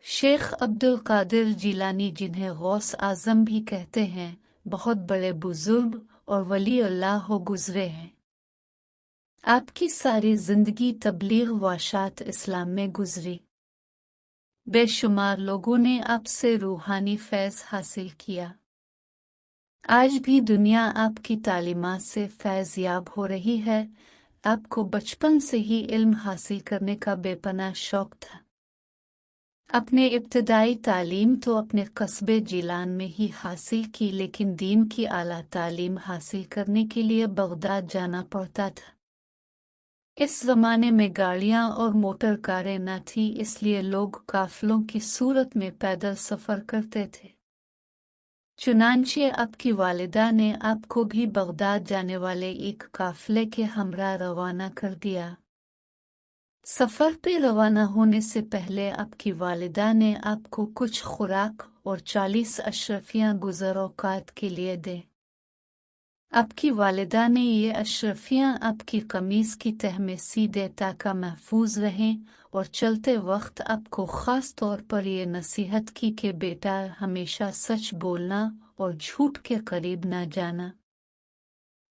शेख अब्दुल कादिर जिलानी, जिन्हें गौस आजम भी कहते हैं, बहुत बड़े बुजुर्ग और वली अल्लाह हो गुजरे हैं। आपकी सारी जिंदगी तबलीग व शात इस्लाम में गुजरी। बेशुमार लोगों ने आपसे रूहानी फैज़ हासिल किया। आज भी दुनिया आपकी तालीमात से फैज़ याब हो रही है। आपको बचपन से ही इल्म हासिल करने का बेपनाह शौक था। अपने इब्तदाई तालीम तो अपने कस्बे जिलान में ही हासिल की, लेकिन दीन की आला तालीम हासिल करने के लिए बगदाद जाना पड़ता था। इस ज़माने में गाड़ियाँ और मोटर कारें न थी, इसलिए लोग काफ़िलों की सूरत में पैदल सफ़र करते थे। चुनांचे आपकी वालिदा ने आपको भी बगदाद जाने वाले एक काफ़िले के हमरा रवाना कर दिया। सफ़र पे रवाना होने से पहले आपकी वालिदा ने आपको कुछ खुराक और 40 अशरफियाँ गुज़र औक़ात के लिए दे। आपकी वालिदा ने ये अशरफियाँ आपकी कमीज़ की तह में सी दे ताकि महफूज रहें, और चलते वक्त आपको ख़ास तौर पर ये नसीहत की कि बेटा, हमेशा सच बोलना और झूठ के करीब न जाना।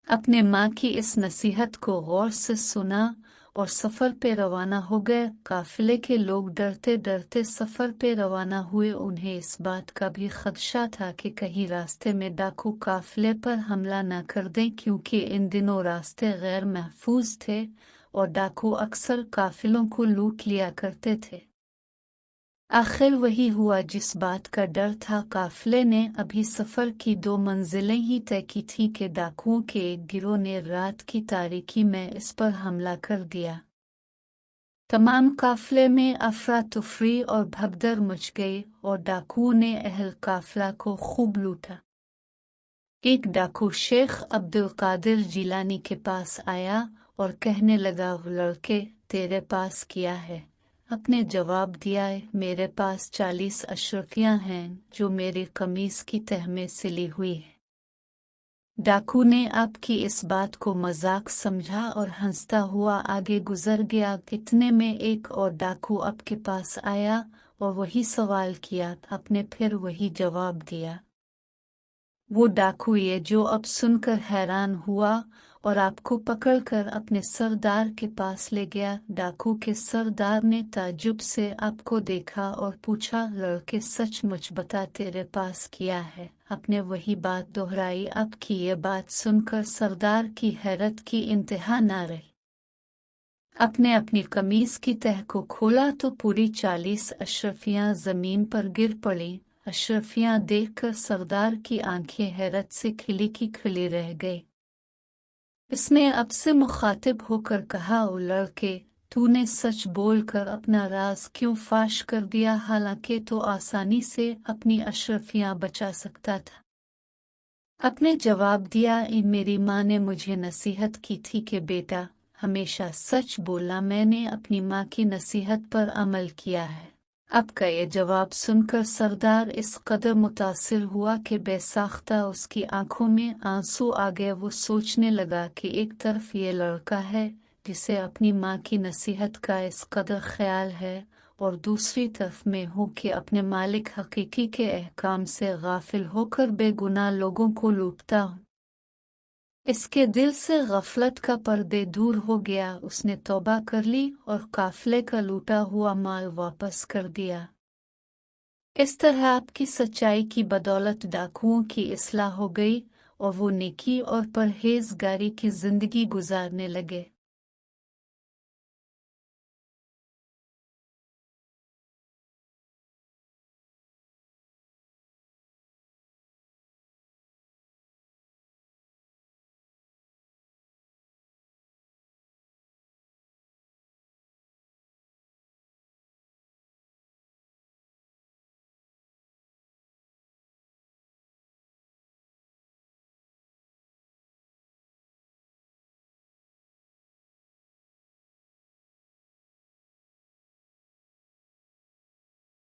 अपने माँ की इस नसीहत को गौर से सुना और सफ़र पे रवाना हो गए। काफ़िले के लोग डरते डरते सफ़र पे रवाना हुए। उन्हें इस बात का भी खदशा था कि कहीं रास्ते में डाकू काफ़िले पर हमला न कर दें, क्योंकि इन दिनों रास्ते गैर महफूज थे और डाकू अक्सर काफ़िलों को लूट लिया करते थे। आखिर वही हुआ जिस बात का डर था। काफ़िले ने अभी सफ़र की 2 मंजिलें ही तय की थी कि डाकुओं के एक गिरोह ने रात की तारीकी में इस पर हमला कर दिया। तमाम काफ़िले में अफरा तफरी और भगदड़ मच गई और डाकुओं ने अहल काफ़िला को खूब लूटा। एक डाकू शेख अब्दुल कादिर जिलानी के पास आया और कहने लगा, लड़के, तेरे पास क्या है? आपने जवाब दिया, मेरे पास 40 अशरफियाँ हैं जो मेरी कमीज की तह में सिली हुई है। डाकू ने आपकी इस बात को मजाक समझा और हंसता हुआ आगे गुजर गया। इतने में एक और डाकू आपके पास आया और वही सवाल किया। आपने फिर वही जवाब दिया। वो डाकू ये जो अब सुनकर हैरान हुआ और आपको पकड़कर अपने सरदार के पास ले गया। डाकू के सरदार ने ताज्जुब से आपको देखा और पूछा, लड़के, सचमुच बता, तेरे पास क्या है? आपने वही बात दोहराई। आपकी ये बात सुनकर सरदार की हैरत की इंतहा न रही। आपने अपनी कमीज की तह को खोला तो पूरी 40 अशरफियाँ जमीन पर गिर पड़ी। अशरफियाँ देखकर सरदार की आंखें हैरत से खिली की खिली रह गई। इसने अब से मुखातिब होकर कहा, ओ लड़के, तूने सच बोलकर अपना राज क्यों फाश कर दिया, हालांकि तो आसानी से अपनी अशरफियाँ बचा सकता था। अपने जवाब दिया, मेरी माँ ने मुझे नसीहत की थी कि बेटा, हमेशा सच बोलना। मैंने अपनी माँ की नसीहत पर अमल किया है। आपका ये जवाब सुनकर सरदार इस कदर मुतासिर हुआ कि बेसाख्ता उसकी आंखों में आंसू आ गए। वो सोचने लगा कि एक तरफ ये लड़का है जिसे अपनी माँ की नसीहत का इस कदर ख्याल है, और दूसरी तरफ मैं हूँ कि अपने मालिक हकीकी के अहकाम से गाफिल होकर बेगुनाह लोगों को लूटता हूँ। इसके दिल से गफलत का पर्दे दूर हो गया। उसने तौबा कर ली और काफिले का लूटा हुआ माल वापस कर दिया। इस तरह आपकी सच्चाई की बदौलत डाकुओं की इस्लाह हो गई और वो नेकी और परहेजगारी की जिंदगी गुजारने लगे।